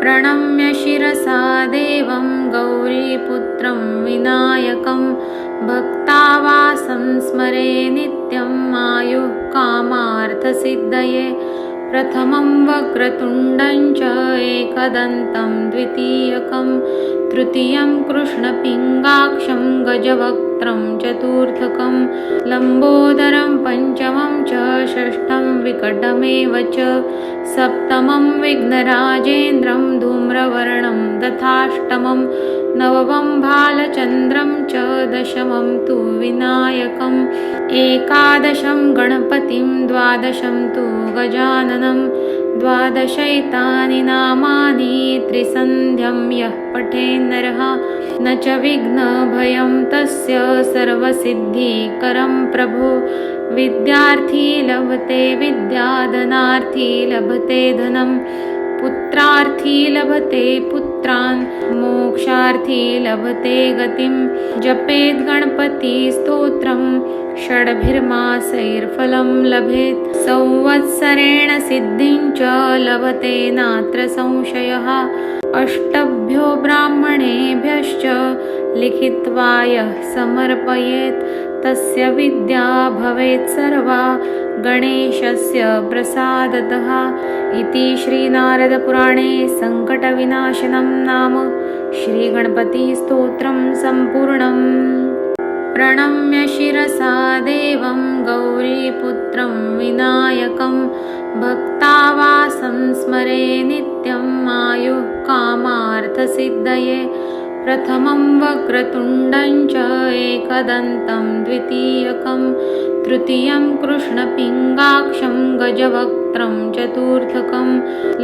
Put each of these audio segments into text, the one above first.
प्रणम्य शिरसा देवं गौरीपुत्रं विनायकं भक्तावासं स्मरे नित्यम् आयुः कामार्थसिद्धये। प्रथमं वक्रतुण्डं च एकदन्तं द्वितीयकं तृतीयं कृष्णपिङ्गाक्षं गजवक्त्रं चतुर्थकं लम्बोदरं पञ्चमं च षष्ठं विकटमेव च सप्तमं विघ्नराजेन्द्रं धूम्रवर्णं तथाष्टमं नवमं भालचन्द्रं च दशमं तु विनायकम् एकादशं गणपतिं द्वादशं तु गजाननं द्वादशैतानि नामानि त्रिसन्ध्यं यः पठेन्नरः न च विघ्नभयं तस्य सर्वसिद्धिकरं प्रभो। विद्यार्थी लभते विद्या धनार्थी लभते धनं पुत्रार्थी लभते पुत्रान् मोक्षार्थी लभते गतिं। जपेद् गणपतिस्तोत्रं षड्भिर्मासैर्फलं लभेत् संवत्सरेण सिद्धिं च लभते नात्र संशयः। अष्टभ्यो ब्राह्मणेभ्यश्च लिखित्वा यः समर्पयेत् तस्य विद्या भवेत् सर्वा गणेशस्य प्रसादतः। इति श्रीनारदपुराणे सङ्कटविनाशनं नाम श्रीगणपतिस्तोत्रं सम्पूर्णम्। प्रणम्य शिरसा देवं गौरीपुत्रं विनायकं भक्तावासं स्मरे नित्यम् आयुः कामार्थसिद्धये। प्रथमं वक्रतुण्डं च एकदन्तं द्वितीयकं तृतीयं कृष्णपिङ्गाक्षं गजवक्त्रं चतुर्थकं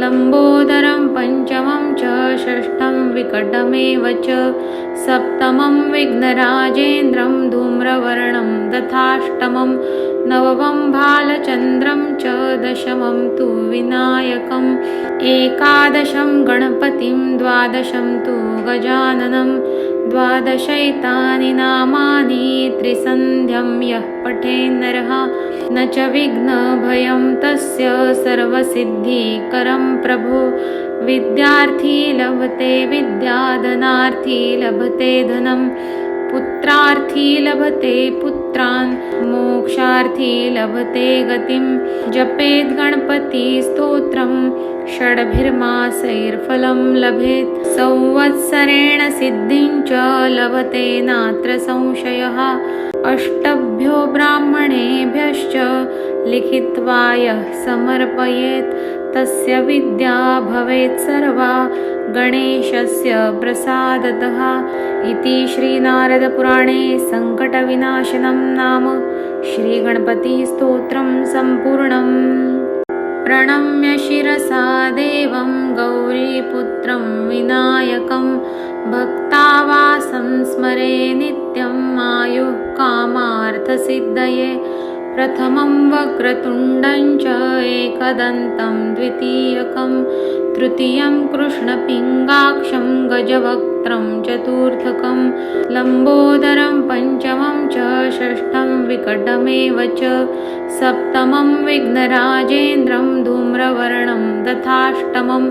लम्बोदरं पञ्चमं च षष्ठं विकटमेव च सप्तमं विघ्नराजेन्द्रं धूम्रवर्णं तथाष्टमं नवमं भालचन्द्रं च दशमं तु विनायकम् एकादशं गणपतिं द्वादशं तु गजाननं द्वादशैतानि नामानि त्रिसन्ध्यं यः पठेन्नरः न च विघ्नभयं तस्य सर्वसिद्धिकरं प्रभो। विद्यार्थी लभते विद्या धनार्थी लभते धनं पुत्रार्थी लभते पुत्रान् मोक्षार्थी लभते गतिं। जपेद् गणपतिस्तोत्रं षड्भिर्मासैर्फलं लभेत् संवत्सरेण सिद्धिं च लभते नात्र संशयः। अष्टभ्यो ब्राह्मणेभ्यश्च लिखित्वा यः समर्पयेत् तस्य विद्या भवेत् सर्वा गणेशस्य प्रसादतः। इति श्रीनारदपुराणे सङ्कटविनाशनं नाम श्रीगणपतिस्तोत्रं सम्पूर्णम्। प्रणम्य शिरसा देवं गौरीपुत्रं विनायकं भक्तावासं स्मरे नित्यम् आयुः कामार्थसिद्धये। प्रथमं वक्रतुण्डं च एकदन्तं द्वितीयकं तृतीयं कृष्णपिङ्गाक्षं गजवक्त्रं चतुर्थकं लम्बोदरं पञ्चमं च षष्ठं विकटमेव च सप्तमं विघ्नराजेन्द्रं धूम्रवर्णं तथाष्टमं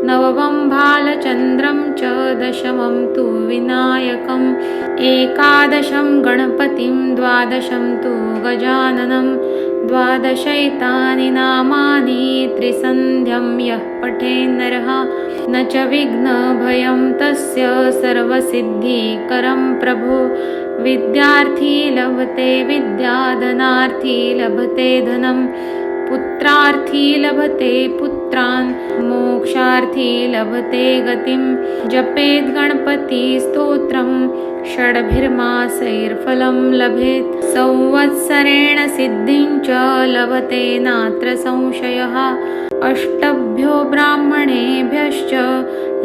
नवमं भालचन्द्रं च दशमं तु विनायकम् एकादशं गणपतिं द्वादशं तु गजाननं द्वादशैतानि नामानि त्रिसन्ध्यं यः पठेन्नरः न च विघ्नभयं तस्य सर्वसिद्धिकरं प्रभो। विद्यार्थी लभते विद्या धनार्थी लभते धनं पुत्रार्थी लभते पुत्रान् मोक्षार्थी लभते गतिं। जपेद् गणपतिस्तोत्रं षड्भिर्मासैर्फलं लभेत् संवत्सरेण सिद्धिं च लभते नात्र संशयः। अष्टभ्यो ब्राह्मणेभ्यश्च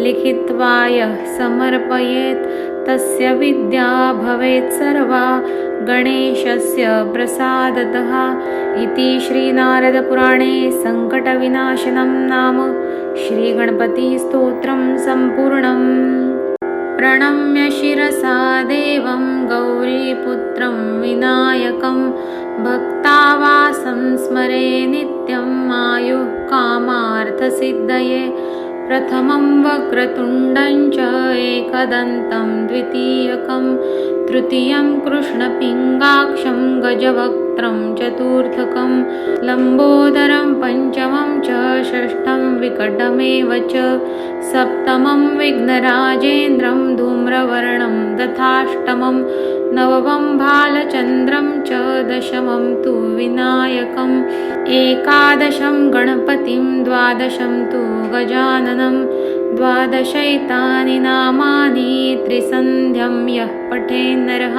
लिखित्वा यः समर्पयेत् तस्य विद्या भवेत् सर्वा गणेशस्य प्रसादतः। इति श्रीनारदपुराणे सङ्कटविनाशनं नाम श्रीगणपतिस्तोत्रं सम्पूर्णम्। प्रणम्य शिरसा देवं गौरीपुत्रं विनायकं भक्तावासं स्मरे नित्यम् आयुः कामार्थसिद्धये। प्रथमं वक्रतुण्डं च एकदन्तं द्वितीयकं तृतीयं कृष्णपिङ्गाक्षं गजवक्त्रं चतुर्थकं लम्बोदरं पञ्चमं च षष्ठं विकटमेव च सप्तमं विघ्नराजेन्द्रं धूम्रवर्णं तथाष्टमं नवमं भालचन्द्रं च दशमं तु विनायकम् एकादशं गणपतिं द्वादशं तु गजाननं द्वादशैतानि नामानि त्रिसन्ध्यं यः पठेन्नरः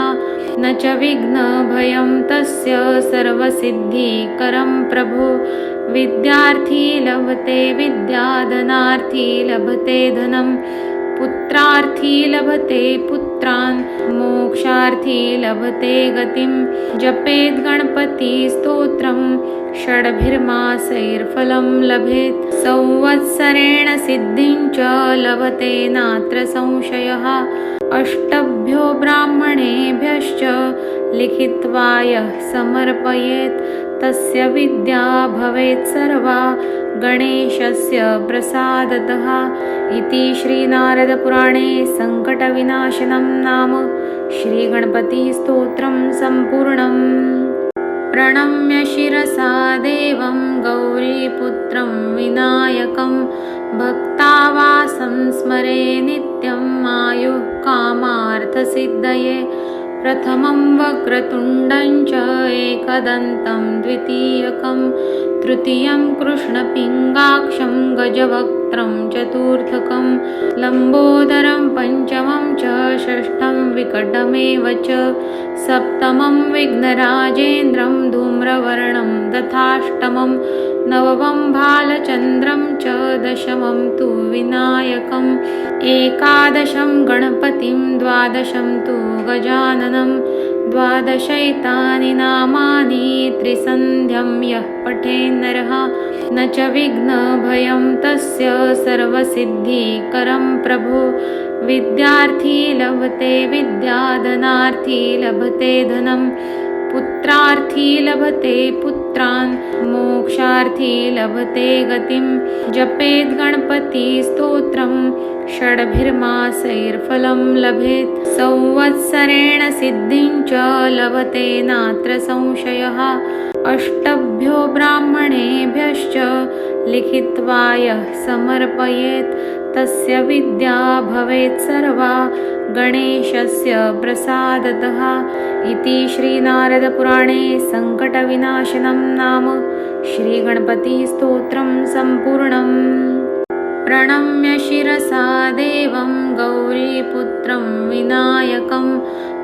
न च विघ्नभयं तस्य सर्वसिद्धिकरं प्रभो विद्यार्थी लभते विद्या धनार्थी लभते धनं पुत्रार्थी लभते पुत्रान् मोक्षार्थी लभते गतिं जपेद् गणपतिस्तोत्रं षड्भिर्मासैर्फलं लभेत् संवत्सरेण सिद्धिं च लभते नात्र संशयः अष्टभ्यो ब्राह्मणेभ्यश्च लिखित्वा यः समर्पयेत् तस्य विद्या भवेत् सर्वा गणेशस्य प्रसादतः इति श्रीनारदपुराणे सङ्कटविनाशनं नाम श्रीगणपतिस्तोत्रं सम्पूर्णम्। प्रणम्य शिरसा देवं गौरीपुत्रं विनायकं भक्तावासं स्मरे नित्यं आयुः कामार्थसिद्धये प्रथमं वक्रतुण्डं च एकदन्तं द्वितीयकं तृतीयं कृष्णपिङ्गाक्षं गजवक्त्रं चतुर्थकं लम्बोदरं पञ्चमं च षष्ठं विकटमेव च सप्तमं विघ्नराजेन्द्रं धूम्रवर्णं तथाष्टमं नवमं भालचन्द्रं च दशमं तु विनायकम् एकादशं गणपतिं द्वादशं तु गजाननं द्वादशैतानि नामानि त्रिसन्ध्यं यः पठेन्नरः न च विघ्नभयं तस्य सर्वसिद्धिकरं प्रभो विद्यार्थी लभते विद्या धनार्थी लभते धनं पुत्रार्थी लभते पुत्रान् मोक्षार्थी लभते गतिं जपेद् गणपतिस्तोत्रं षड्भिर्मासैर्फलं लभेत् संवत्सरेण सिद्धिं च लभते नात्र संशयः अष्टभ्यो ब्राह्मणेभ्यश्च लिखित्वा यः समर्पयेत् तस्य विद्या भवेत् सर्वा गणेशस्य प्रसादतः इति श्रीनारदपुराणे सङ्कटविनाशनं नाम श्रीगणपतिस्तोत्रं सम्पूर्णम्। प्रणम्य शिरसा देवं गौरीपुत्रं विनायकं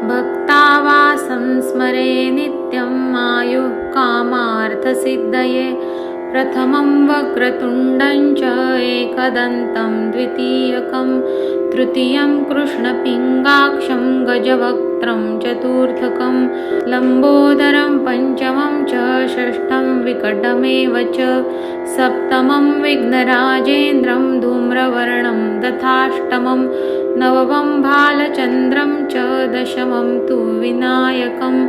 भक्तावासं स्मरे नित्यम् आयुः कामार्थसिद्धये प्रथमं वक्रतुण्डं च एकदन्तं द्वितीयकं तृतीयं कृष्णपिङ्गाक्षं गजवक्त्रं चतुर्थकं लम्बोदरं पञ्चमं च षष्ठं विकटमेव च सप्तमं विघ्नराजेन्द्रं धूम्रवर्णं तथाष्टमं नवमं भालचन्द्रं च दशमं तु विनायकम्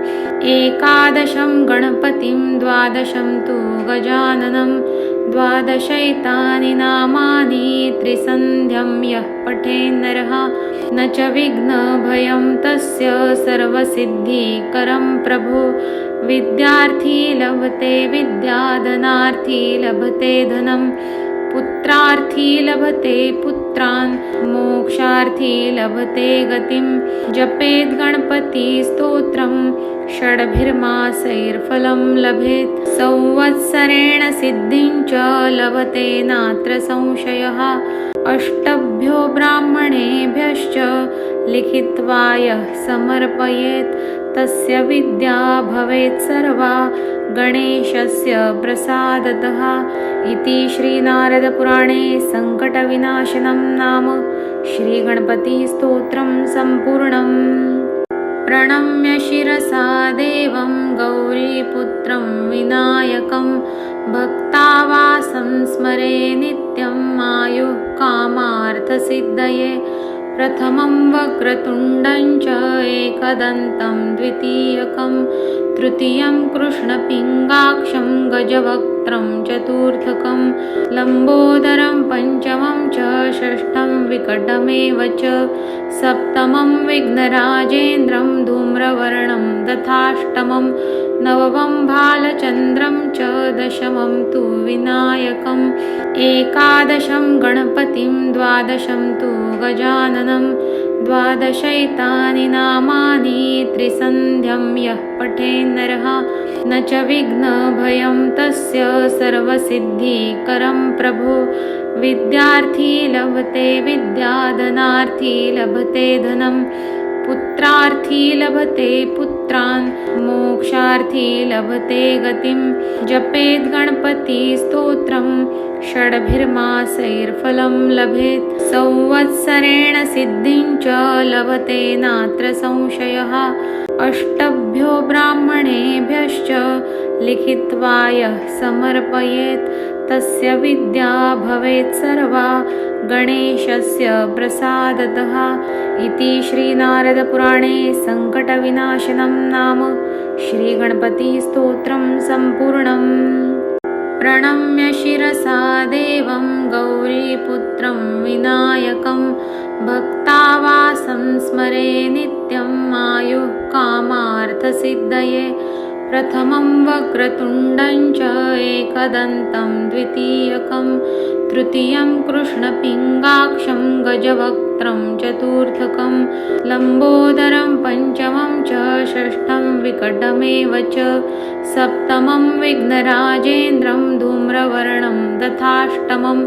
एकादशं गणपतिं द्वादशं तु गजाननं द्वादशैतानि नामानि त्रिसन्ध्यं यः पठेन्नरः न च विघ्नभयं तस्य सर्वसिद्धिकरं प्रभो विद्यार्थी लभते विद्या धनार्थी लभते धनं पुत्रार्थी लभते पुत्रान् मोक्षार्थी लभते गतिं जपेद् गणपतिस्तोत्रं षड्भिर्मासैर्फलं लभेत् संवत्सरेण सिद्धिं च लभते नात्र संशयः अष्टभ्यो ब्राह्मणेभ्यश्च लिखित्वा यः समर्पयेत् तस्य विद्या भवेत् सर्वा गणेशस्य प्रसादतः इति श्रीनारदपुराणे सङ्कटविनाशनं नाम श्रीगणपतिस्तोत्रं सम्पूर्णम्। प्रणम्य शिरसा देवं गौरीपुत्रं विनायकं भक्तावासं स्मरे नित्यम् आयुः कामार्थसिद्धये प्रथमं वक्रतुण्डं च एकदन्तं द्वितीयकं तृतीयं कृष्णपिङ्गाक्षं गजवक्त्रं गजवक्त्रं चतुर्थकं लम्बोदरं पञ्चमं च षष्ठं विकटमेव च सप्तमं विघ्नराजेन्द्रं धूम्रवर्णं तथाष्टमं नवमं भालचन्द्रं च दशमं तु विनायकम् एकादशं गणपतिं द्वादशं तु गजाननं द्वादशैतानि नामानि त्रिसन्ध्यं यः पठेन्नरः न च विघ्नभयं तस्य सर्वसिद्धिकरं प्रभो विद्यार्थी लभते विद्या धनार्थी लभते धनं पुत्रार्थी लभते पुत्रान् मोक्षार्थी लभते गतिं जपेद् गणपतिस्तोत्रं षड्भिर्मासैर्फलं लभेत् संवत्सरेण सिद्धिं च लभते नात्र संशयः अष्टभ्यो ब्राह्मणेभ्यश्च लिखित्वा यः समर्पयेत् तस्य विद्या भवेत् सर्वा गणेशस्य प्रसादतः इति श्रीनारदपुराणे सङ्कटविनाशनं नाम श्रीगणपतिस्तोत्रं सम्पूर्णम्। प्रणम्य शिरसा देवं गौरीपुत्रं विनायकं भक्तावासं स्मरे नित्यम् आयुः कामार्थसिद्धये प्रथमं वक्रतुण्डं च एकदन्तं द्वितीयकं तृतीयं कृष्णपिङ्गाक्षं गजवक्त्रं चतुर्थकं लम्बोदरं पञ्चमं च षष्ठं विकटमेव च सप्तमं विघ्नराजेन्द्रं धूम्रवर्णं तथाष्टमं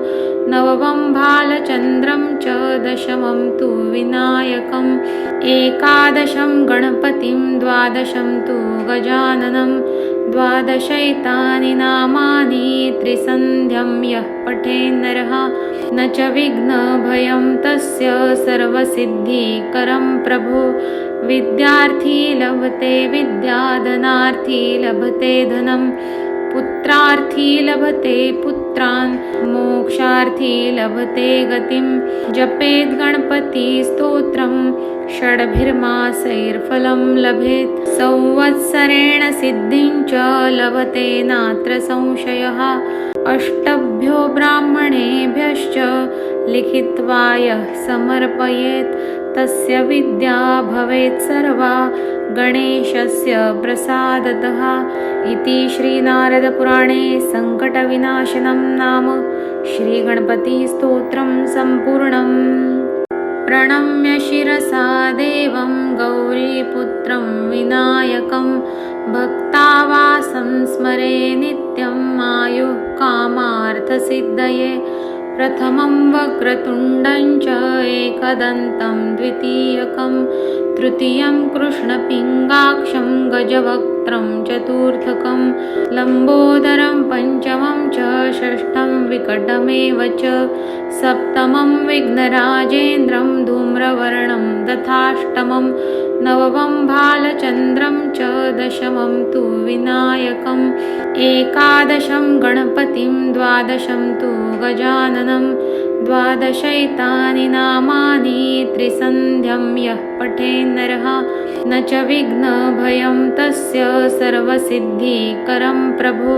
नवमं भालचन्द्रं च दशमं तु विनायकम् एकादशं गणपतिं द्वादशं तु गजाननं द्वादशैतानि नामानि त्रिसन्ध्यं यः पठेन्नरः न च विघ्नभयं तस्य सर्वसिद्धिकरं प्रभो विद्यार्थी लभते विद्या धनार्थी लभते धनं पुत्रार्थी लभते पुत्रान् मोक्षार्थी लभते गतिं जपेद् गणपतिस्तोत्रं षड्भिर्मासैर्फलं लभेत् संवत्सरेण सिद्धिं च लभते नात्र संशयः अष्टभ्यो ब्राह्मणेभ्यश्च लिखित्वा यः समर्पयेत् तस्य विद्या भवेत् सर्वा गणेशस्य प्रसादतः इति श्रीनारदपुराणे सङ्कटविनाशनं नाम श्रीगणपतिस्तोत्रं सम्पूर्णम्। प्रणम्य शिरसा देवं गौरीपुत्रं विनायकं भक्तावासं स्मरे नित्यम् आयुः कामार्थसिद्धये प्रथमं वक्रतुण्डं च एकदन्तं द्वितीयकं तृतीयं कृष्णपिङ्गाक्षं गजवक्त्रं चतुर्थकं लम्बोदरं पञ्चमं च षष्ठं विकटमेव च सप्तमं विघ्नराजेन्द्रं धूम्रवर्णं तथाष्टमं नवमं भालचन्द्रं च दशमं तु विनायकम् एकादशं गणपतिं द्वादशं तु गजाननं द्वादशैतानि नामानि त्रिसन्ध्यं यः पठेन्नरः न च विघ्नभयं तस्य सर्वसिद्धिकरं प्रभो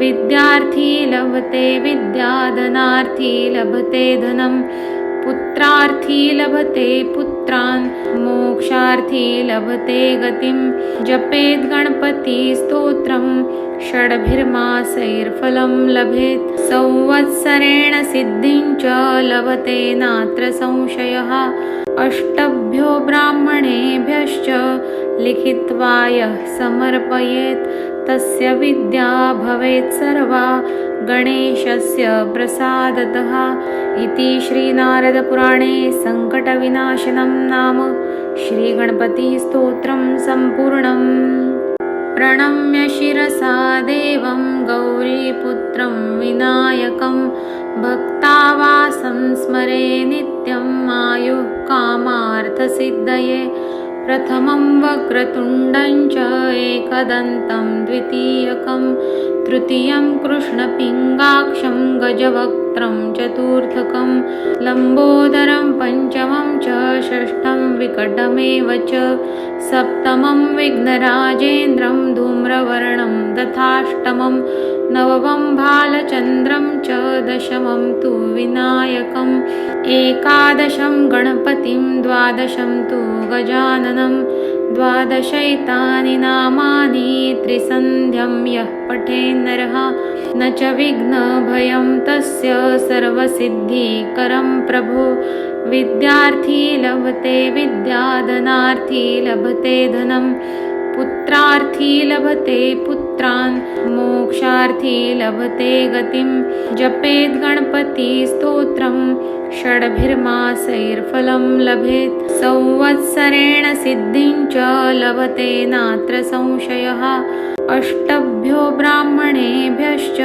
विद्यार्थी लभते विद्या धनार्थी लभते धनं पुत्रार्थी लभते पुत्रान् मोक्षार्थी लभते गतिं जपेद् गणपतिस्तोत्रं षड्भिर्मासैर्फलं लभेत् संवत्सरेण सिद्धिं च लभते नात्र संशयः अष्टभ्यो ब्राह्मणेभ्यश्च लिखित्वा यः समर्पयेत् तस्य विद्या भवेत् सर्वा गणेशस्य प्रसादतः इति श्रीनारदपुराणे सङ्कटविनाशनं नाम श्रीगणपतिस्तोत्रं सम्पूर्णम्। प्रणम्य शिरसा देवं गौरीपुत्रं विनायकं भक्तावासं स्मरे नित्यम् आयुः कामार्थसिद्धये प्रथमं वक्रतुण्डं च एकदन्तं द्वितीयकं तृतीयं कृष्णपिङ्गाक्षं गजवक्त्रं चतुर्थकं लम्बोदरं पञ्चमं च षष्ठं विकटमेव च सप्तमं विघ्नराजेन्द्रं धूम्रवर्णं तथाष्टमं नवमं भालचन्द्रं च दशमं तु विनायकम् एकादशं गणपतिं द्वादशं तु गजाननं द्वादशैतानि नामानि त्रिसन्ध्यं यः पठेन्नरः न च विघ्नभयं तस्य सर्वसिद्धिकरं प्रभो विद्यार्थी लभते विद्या धनार्थी लभते धनं पुत्रार्थी लभते पुत्रान् मोक्षार्थी लभते गतिं जपेद् गणपतिस्तोत्रं षड्भिर्मासैर्फलं लभेत् संवत्सरेण सिद्धिं च लभते नात्र संशयः अष्टभ्यो ब्राह्मणेभ्यश्च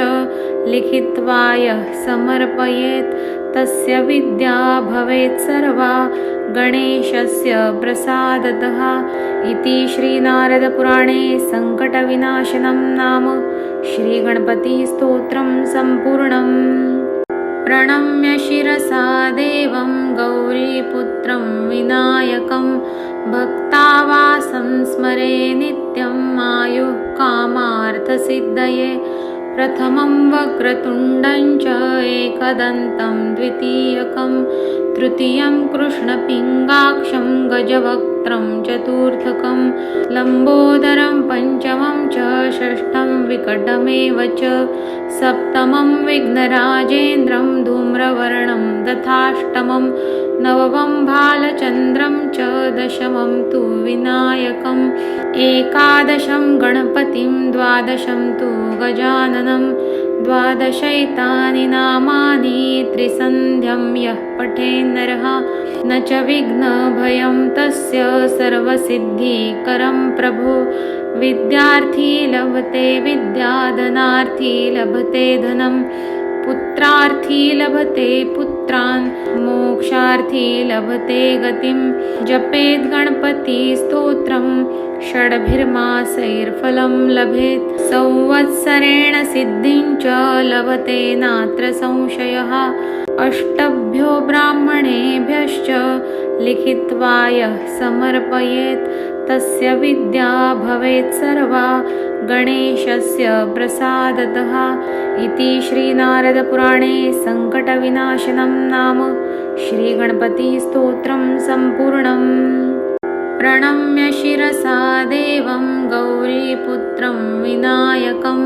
लिखित्वा यः समर्पयेत् तस्य विद्या भवेत् सर्वा गणेशस्य प्रसादतः इति श्रीनारदपुराणे सङ्कटविनाशनं नाम श्रीगणपतिस्तोत्रं सम्पूर्णम्। प्रणम्य शिरसा देवं गौरीपुत्रं विनायकं भक्तावासं स्मरे नित्यं आयुः कामार्थसिद्धये प्रथमं वक्रतुण्डं च एकदन्तं द्वितीयकं तृतीयं कृष्णपिङ्गाक्षं गजवक्त्रं चतुर्थकं लम्बोदरं पञ्चमं च षष्ठं विकटमेव च सप्तमं विघ्नराजेन्द्रं धूम्रवर्णं तथाष्टमं नवमं भालचन्द्रं च दशमं तु विनायकम् एकादशं गणपतिं द्वादशं तु गजाननं द्वादशैतानि नामानि त्रिसन्ध्यं यः पठेन्नरः न च विघ्नभयं तस्य सर्वसिद्धिकरं प्रभो विद्यार्थी लभते विद्या धनार्थी लभते धनं पुत्रार्थी लभते पुत्रान् मोक्षार्थी लभते गतिं जपेद् गणपतिस्तोत्रं षड्भिर्मासैर्फलं लभेत् संवत्सरेण सिद्धिं च लभते नात्र संशयः अष्टभ्यो ब्राह्मणेभ्यश्च लिखित्वा यः समर्पयेत् तस्य विद्या भवेत् सर्वा गणेशस्य प्रसादतः इति श्रीनारदपुराणे सङ्कटविनाशनं नाम श्रीगणपतिस्तोत्रं सम्पूर्णम्। प्रणम्य शिरसा देवं गौरीपुत्रं विनायकं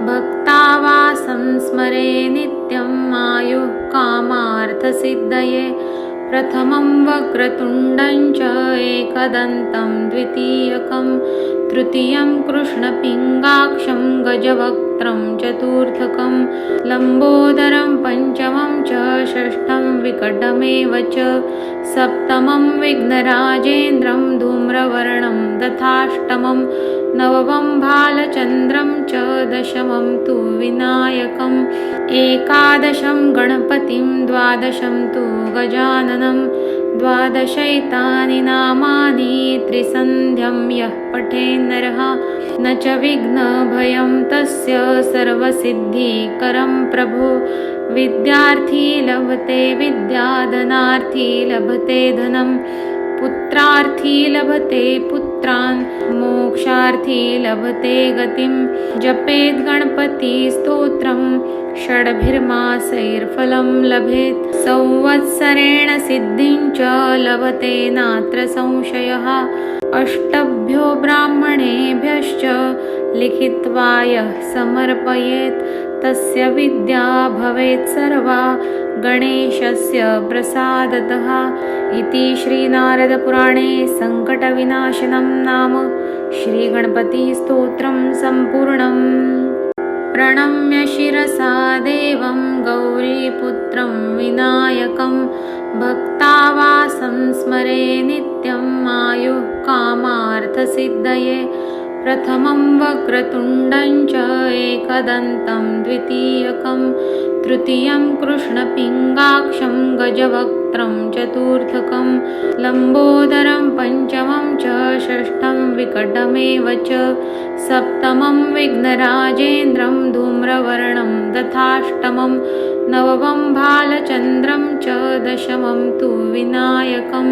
भक्तावासं स्मरे नित्यम् आयुः कामार्थसिद्धये प्रथमं वक्रतुण्डं च एकदन्तं द्वितीयकं तृतीयं कृष्णपिङ्गाक्षं गजवक्त्रं चतुर्थकं लम्बोदरं पञ्चमं च षष्ठं विकटमेव च सप्तमं विघ्नराजेन्द्रं धूम्रवर्णं तथाष्टमं नवमं भालचन्द्रं च दशमं तु विनायकम् एकादशं गणपतिं द्वादशं तु गजाननं द्वादशैतानि नामानि त्रिसन्ध्यं यः पठेन्नरः न च विघ्नभयं तस्य सर्वसिद्धिकरं प्रभो विद्यार्थी लभते विद्या धनार्थी लभते धनं पुत्रार्थी लभते पुत्रान् मोक्षार्थी लभते गतिं जपेद् गणपतिस्तोत्रं षड्भिर्मासैर्फलं लभेत् संवत्सरेण सिद्धिं च लभते नात्र संशयः अष्टभ्यो ब्राह्मणेभ्यश्च लिखित्वा यः समर्पयेत् तस्य विद्या भवेत् सर्वा गणेशस्य प्रसादतः इति श्रीनारदपुराणे सङ्कटविनाशनं नाम श्रीगणपतिस्तोत्रं सम्पूर्णम्। प्रणम्य शिरसा देवं गौरीपुत्रं विनायकं भक्तावासं स्मरे नित्यम् आयुः कामार्थसिद्धये प्रथमं वक्रतुण्डं च एकदन्तं द्वितीयकं तृतीयं कृष्णपिङ्गाक्षं गजवक्त्रं चतुर्थकं लम्बोदरं पञ्चमं च षष्ठं विकटमेव च सप्तमं विघ्नराजेन्द्रं धूम्रवर्णं तथाष्टमं नवमं भालचन्द्रं च दशमं तु विनायकम्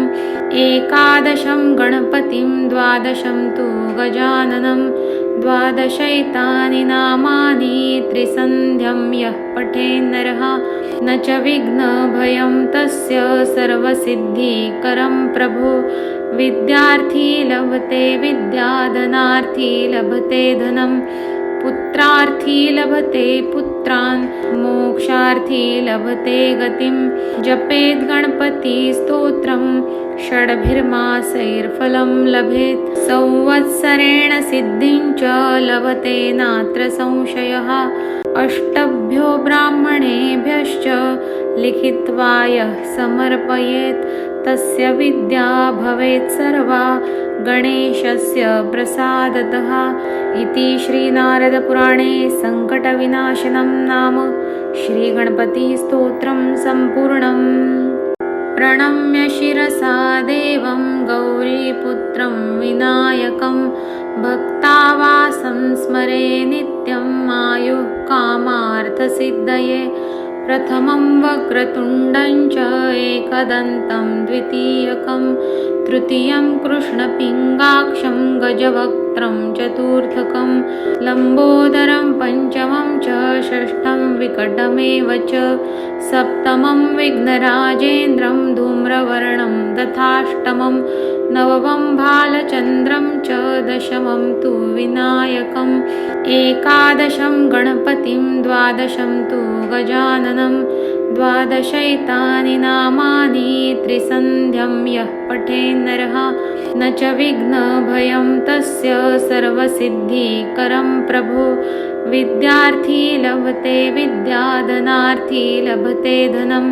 एकादशं गणपतिं द्वादशं तु गजाननं द्वादशैतानि नामानि त्रिसन्ध्यं यः पठेन्नरः न च विघ्नभयं तस्य सर्वसिद्धिकरं प्रभो विद्यार्थी लभते विद्या धनार्थी लभते धनं पुत्रार्थी लभते पुत्रान् मोक्षार्थी लभते गतिं जपेद् गणपतिस्तोत्रं षड्भिर्मासैर्फलं लभेत् संवत्सरेण सिद्धिं च लभते नात्र संशयः अष्टभ्यो ब्राह्मणेभ्यश्च लिखित्वा यः समर्पयेत् तस्य विद्या भवेत् सर्वा गणेशस्य प्रसादतः इति श्रीनारदपुराणे सङ्कटविनाशनं नाम श्रीगणपतिस्तोत्रं सम्पूर्णम्। प्रणम्य शिरसा देवं गौरीपुत्रं विनायकं भक्तावासं स्मरे नित्यं आयुः कामार्थसिद्धये प्रथमं वक्रतुण्डं च एकदन्तं द्वितीयकं तृतीयं कृष्णपिङ्गाक्षं गजवक्त्रं चतुर्थकं लम्बोदरं पञ्चमं च षष्ठं विकटमेव च सप्तमं विघ्नराजेन्द्रं धूम्रवर्णं तथाष्टमं नवमं भालचन्द्रं च दशमं तु विनायकम् एकादशं गणपतिं द्वादशं तु गजाननं द्वादशैतानि नामानि त्रिसन्ध्यं यः पठेन्नरः न च विघ्नभयं तस्य सर्वसिद्धिकरं प्रभो विद्यार्थी लभते विद्या धनार्थी लभते धनं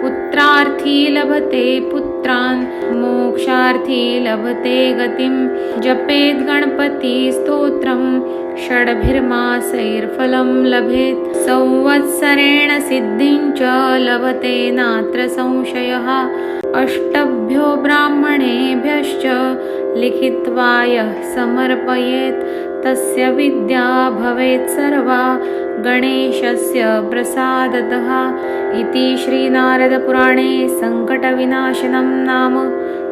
पुत्रार्थी लभते पुत्रान् मोक्षार्थी लभते गतिं जपेद् गणपतिस्तोत्रं षड्भिर्मासैर्फलं लभेत् संवत्सरेण सिद्धिं च लभते नात्र संशयः अष्टभ्यो ब्राह्मणेभ्यश्च लिखित्वा यः समर्पयेत् तस्य विद्या भवेत् सर्वा गणेशस्य प्रसादतः इति श्रीनारदपुराणे सङ्कटविनाशनं नाम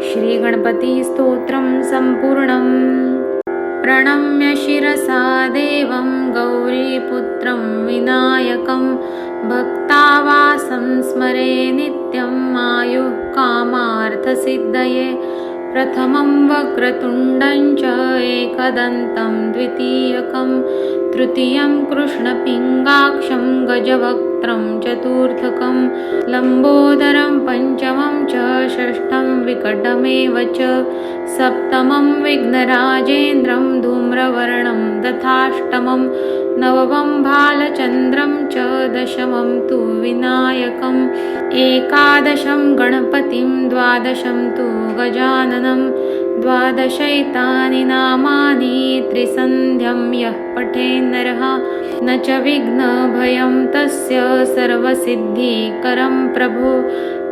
श्रीगणपतिस्तोत्रं सम्पूर्णम्। प्रणम्य शिरसा देवं गौरीपुत्रं विनायकं भक्तावासं स्मरे नित्यम् आयुः कामार्थसिद्धये प्रथमं वक्रतुण्डं च एकदन्तं द्वितीयकं तृतीयं कृष्णपिङ्गाक्षं गजवक्त्रं चतुर्थकं लम्बोदरं पञ्चमं च षष्ठं विकटमेव च सप्तमं विघ्नराजेन्द्रं धूम्रवर्णं तथाष्टमं नवमं भालचन्द्रं च दशमं तु विनायकम् एकादशं गणपतिं द्वादशं तु गजाननं द्वादशैतानि नामानि त्रिसन्ध्यं यः पठेन्नरः न च विघ्नभयं तस्य सर्वसिद्धिकरं प्रभो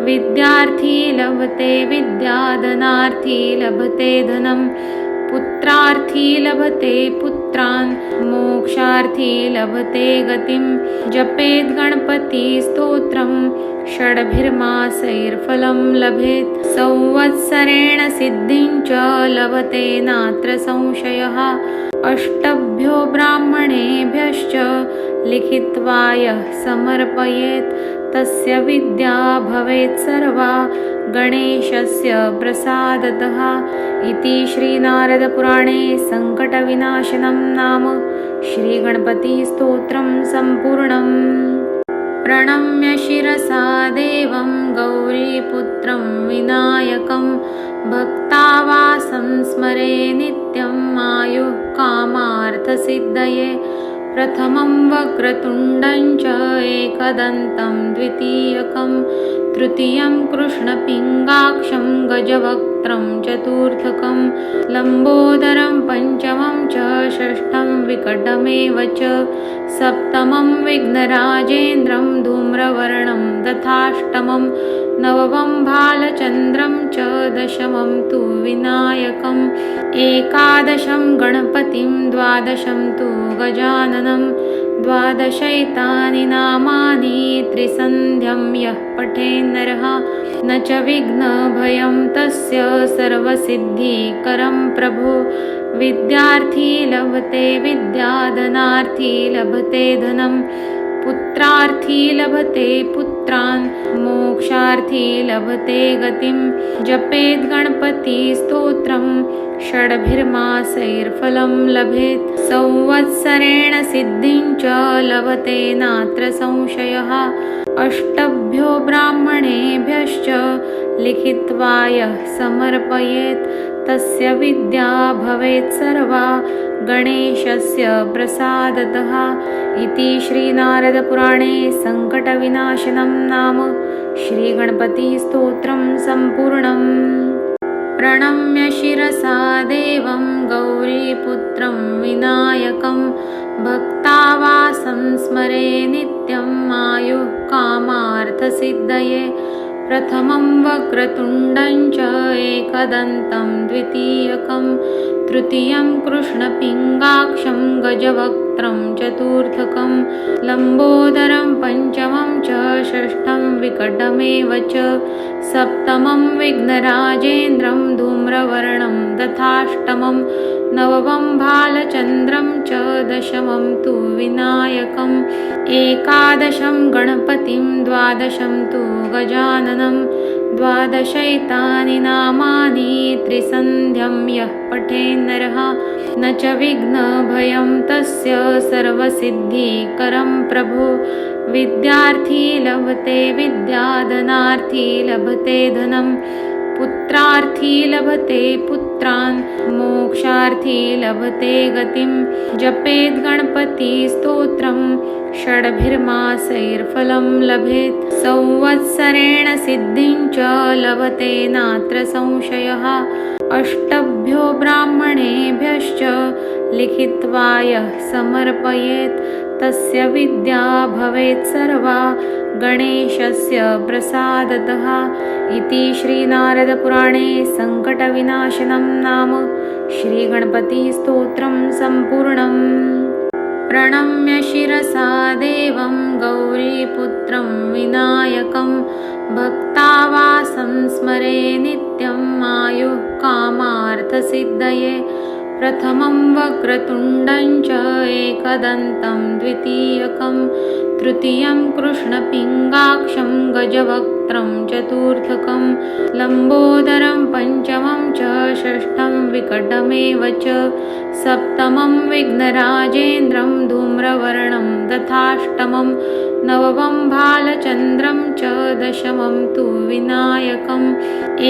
विद्यार्थी लभते विद्या धनार्थी लभते धनं पुत्रार्थी लभते पुत्रान् मोक्षार्थी लभते गतिं जपेद् गणपतिस्तोत्रं षड्भिर्मासैर्फलं लभेत् संवत्सरेण सिद्धिं च लभते नात्र संशयः अष्टभ्यो ब्राह्मणेभ्यश्च लिखित्वा यः समर्पयेत् तस्य विद्या भवेत् सर्वा गणेशस्य प्रसादतः इति श्रीनारदपुराणे सङ्कटविनाशनं नाम श्रीगणपतिस्तोत्रं सम्पूर्णम्। प्रणम्य शिरसा देवं गौरीपुत्रं विनायकं भक्तावासं स्मरे नित्यम् आयुः कामार्थसिद्धये प्रथमं वक्रतुण्डं च एकदन्तं द्वितीयकं तृतीयं कृष्णपिङ्गाक्षं गजवक्त्रं चतुर्थकं लम्बोदरं पञ्चमं च षष्ठं विकटमेव च सप्तमं विघ्नराजेन्द्रं धूम्रवर्णं तथाष्टमं नवमं भालचन्द्रं च दशमं तु विनायकम् एकादशं गणपतिं द्वादशं तु गजाननं द्वादशैतानि नामानि त्रिसन्ध्यं यः पठेन्नरः न च विघ्नभयं तस्य सर्वसिद्धिकरं प्रभो विद्यार्थी लभते विद्याधनार्थी लभते धनं पुत्रार्थी लभते पुत्रान् मोक्षार्थी लभते गतिं जपेद् गणपतिस्तोत्रं षड्भिर्मासैर्फलं लभेत् संवत्सरेण सिद्धिं च लभते नात्र संशयः अष्टभ्यो ब्राह्मणेभ्यश्च लिखित्वा यः समर्पयेत् तस्य विद्या भवेत् सर्वा गणेशस्य प्रसादतः इति श्रीनारदपुराणे सङ्कटविनाशनं नाम श्रीगणपतिस्तोत्रं सम्पूर्णम्। प्रणम्य शिरसा देवं गौरीपुत्रं विनायकं भक्तावासं स्मरे नित्यम् आयुः कामार्थसिद्धये प्रथमं वक्रतुण्डं च एकदन्तं द्वितीयकं तृतीयं कृष्णपिङ्गाक्षं गजवक्त्रं चतुर्थकं लम्बोदरं पञ्चमं च षष्ठं विकटमेव च सप्तमं विघ्नराजेन्द्रं धूम्रवर्णं तथाष्टमं नवमं भालचन्द्रं च दशमं तु विनायकम् एकादशं गणपतिं द्वादशं तु गजाननं द्वादशैतानि नामानि त्रिसन्ध्यं यः पठेन्नरः न च विघ्नभयं तस्य सर्वसिद्धिकरं प्रभो विद्यार्थी लभते विद्याधनार्थी लभते धनं पुत्रार्थी लभते पुत्रान् मोक्षार्थी लभते गतिं जपेद् गणपतिस्तोत्रं षड्भिर्मासैर्फलं लभेत् संवत्सरेण सिद्धिं च लभते नात्र संशयः अष्टभ्यो ब्राह्मणेभ्यश्च लिखित्वा यः समर्पयेत् तस्य विद्या भवेत् सर्वा गणेशस्य प्रसादतः इति श्रीनारदपुराणे सङ्कटविनाशनं नाम श्रीगणपतिस्तोत्रं सम्पूर्णम्। प्रणम्य शिरसा देवं गौरीपुत्रं विनायकं भक्तावासं स्मरे नित्यम् आयुः कामार्थसिद्धये प्रथमं वक्रतुण्डं च एकदन्तं द्वितीयकं तृतीयं कृष्णपिङ्गाक्षं गजवक्त्रं चतुर्थकं लम्बोदरं पञ्चमं च षष्ठं विकटमेव च सप्तमं विघ्नराजेन्द्रं धूम्रवर्णं तथाष्टमं नवमं भालचन्द्रं च दशमं तु विनायकम्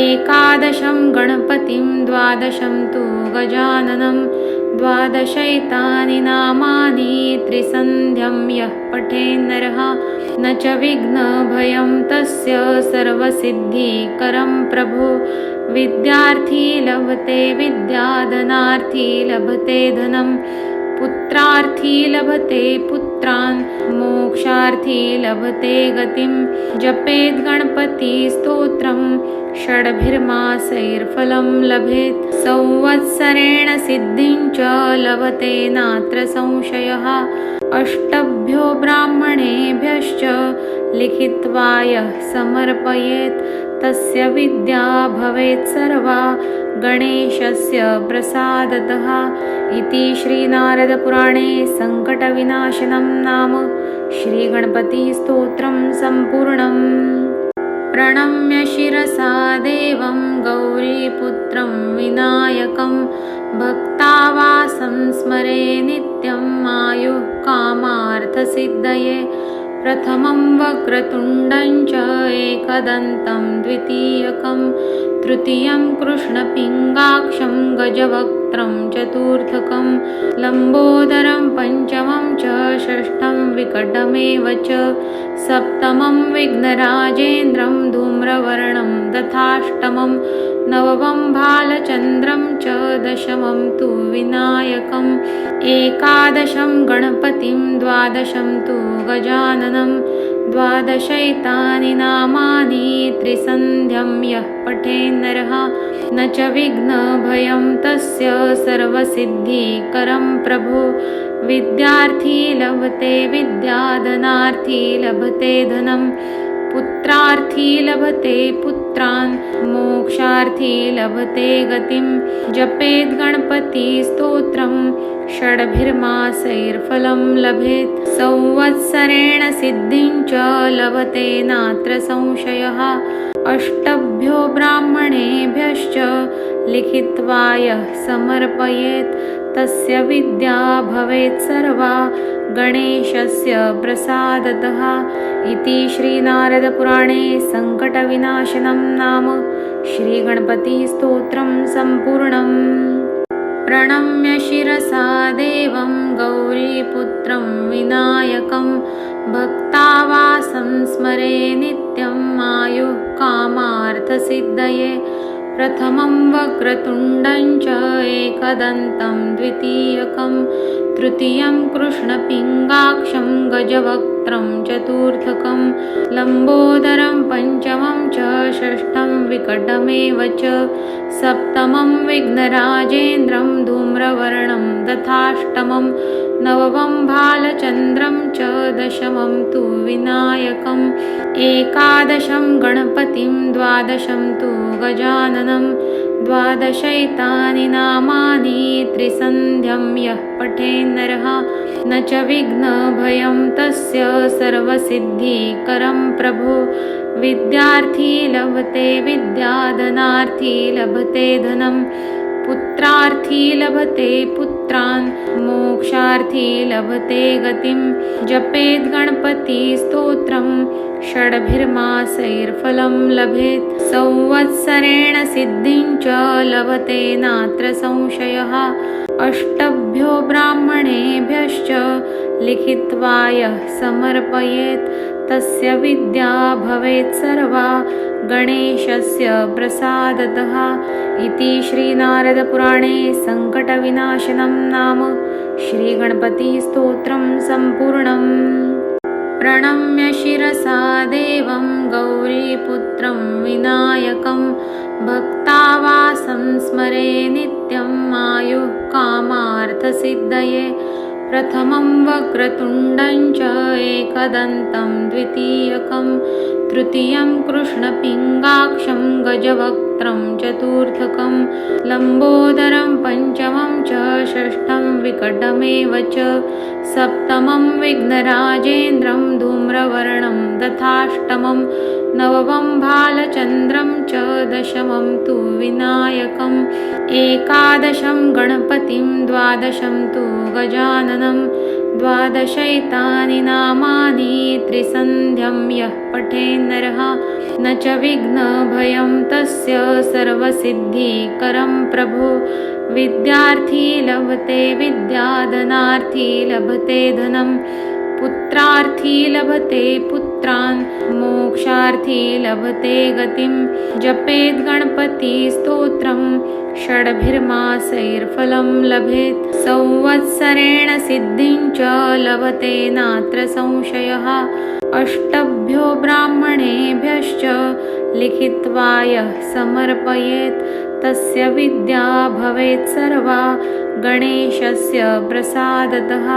एकादशं गणपतिं द्वादशं तु गजाननं द्वादशैतानि नामानि त्रिसन्ध्यं यः पठेन्नरः न च विघ्नभयं तस्य सर्वसिद्धिकरं प्रभो विद्यार्थी लभते विद्याधनार्थी लभते धनं पुत्रार्थी लभते पुत्रान् मोक्षार्थी लभते गतिं जपेद् गणपतिस्तोत्रं षड्भिर्मासैर्फलं लभेत् संवत्सरेण सिद्धिं च लभते नात्र संशयः अष्टभ्यो ब्राह्मणेभ्यश्च लिखित्वा यः समर्पयेत् तस्य विद्या भवेत् सर्वा गणेशस्य प्रसादतः इति श्रीनारदपुराणे सङ्कटविनाशनं नाम श्रीगणपतिस्तोत्रं सम्पूर्णम्। प्रणम्य शिरसा देवं गौरीपुत्रं विनायकं भक्तावासं स्मरे नित्यम् आयुः कामार्थसिद्धये प्रथमं वक्रतुण्डं च एकदन्तं द्वितीयकं तृतीयं कृष्णपिङ्गाक्षं गजवक्त्रं चतुर्थकं लम्बोदरं पञ्चमं च षष्ठं विकटमेव च सप्तमं विघ्नराजेन्द्रं धूम्रवर्णं तथाष्टमं नवमं भालचन्द्रं च दशमं तु विनायकम् एकादशं गणपतिं द्वादशं तु गजाननं द्वादशैतानि नामानि त्रिसन्ध्यं यः पठेन्नरः न च विघ्नभयं तस्य सर्वसिद्धिकरं प्रभो विद्यार्थी लभते विद्याधनार्थी लभते धनं पुत्रार्थी लभते पुत्रान् मोक्षार्थी लभते गतिं जपेद् गणपतिस्तोत्रं षड्भिर्मासैर्फलं लभेत् संवत्सरेण सिद्धिं च लभते नात्र संशयः अष्टभ्यो ब्राह्मणेभ्यश्च लिखित्वा यः समर्पयेत् तस्य विद्या भवेत् सर्वा गणेशस्य प्रसादतः इति श्रीनारदपुराणे सङ्कटविनाशनं नाम श्रीगणपतिस्तोत्रं सम्पूर्णम्। प्रणम्य शिरसा देवं गौरीपुत्रं विनायकं भक्तावासं स्मरे नित्यं आयुः कामार्थसिद्धये प्रथमं वक्रतुण्डं च एकदन्तं द्वितीयकं तृतीयं कृष्णपिङ्गाक्षं गजवक्त्रं चतुर्थकं लम्बोदरं पञ्चमं च षष्ठं विकटमेव च सप्तमं विघ्नराजेन्द्रं धूम्रवर्णं तथाष्टमं नवमं भालचन्द्रं च दशमं तु विनायकम् एकादशं गणपतिं द्वादशं तु गजाननं द्वादशैतानि नामानि त्रिसन्ध्यं यः पठेन्नरः न च विघ्नभयं तस्य सर्वसिद्धिकरं प्रभो विद्यार्थी लभते विद्या धनार्थी लभते धनं पुत्रार्थी लभते पुत्रान् मोक्षार्थी लभते गतिं जपेद् गणपतिस्तोत्रं षड्भिर्मासैर्फलं लभेत् संवत्सरेण सिद्धिं च लभते नात्र संशयः अष्टभ्यो ब्राह्मणेभ्यश्च लिखित्वा यः समर्पयेत् तस्य विद्या भवेत् सर्वा गणेशस्य प्रसादतः इति श्रीनारदपुराणे सङ्कटविनाशनं नाम श्रीगणपतिस्तोत्रं सम्पूर्णम्। प्रणम्य शिरसा देवं गौरीपुत्रं विनायकं भक्तावासं स्मरे नित्यम् आयुः कामार्थसिद्धये प्रथमं वक्रतुण्डं च एकदन्तं द्वितीयकं तृतीयं कृष्णपिङ्गाक्षं गजवक्त्रं चतुर्थकं लम्बोदरं पञ्चमं च षष्ठं विकटमेव च सप्तमं विघ्नराजेन्द्रं धूम्रवर्णं तथाष्टमं नवमं भालचन्द्रं च दशमं तु विनायकम् एकादशं गणपतिं द्वादशं तु गजाननं द्वादशैतानि नामानि त्रिसन्ध्यं यः पठेन्नरः न च विघ्नभयं तस्य सर्वसिद्धिकरं प्रभो विद्यार्थी लभते विद्या धनार्थी लभते धनं पुत्रार्थी लभते पुत्रान् मोक्षार्थी लभते गतिं जपेद् गणपतिस्तोत्रं षड्भिर्मासैर्फलं लभेत् संवत्सरेण सिद्धिं च लभते नात्र संशयः अष्टभ्यो ब्राह्मणेभ्यश्च लिखित्वा यः समर्पयेत् तस्य विद्या भवेत् सर्वा गणेशस्य प्रसादतः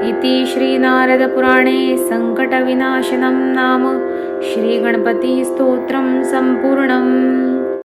इति श्रीनारदपुराणे सङ्कटविनाशनं नाम श्रीगणपतिस्तोत्रं सम्पूर्णम्।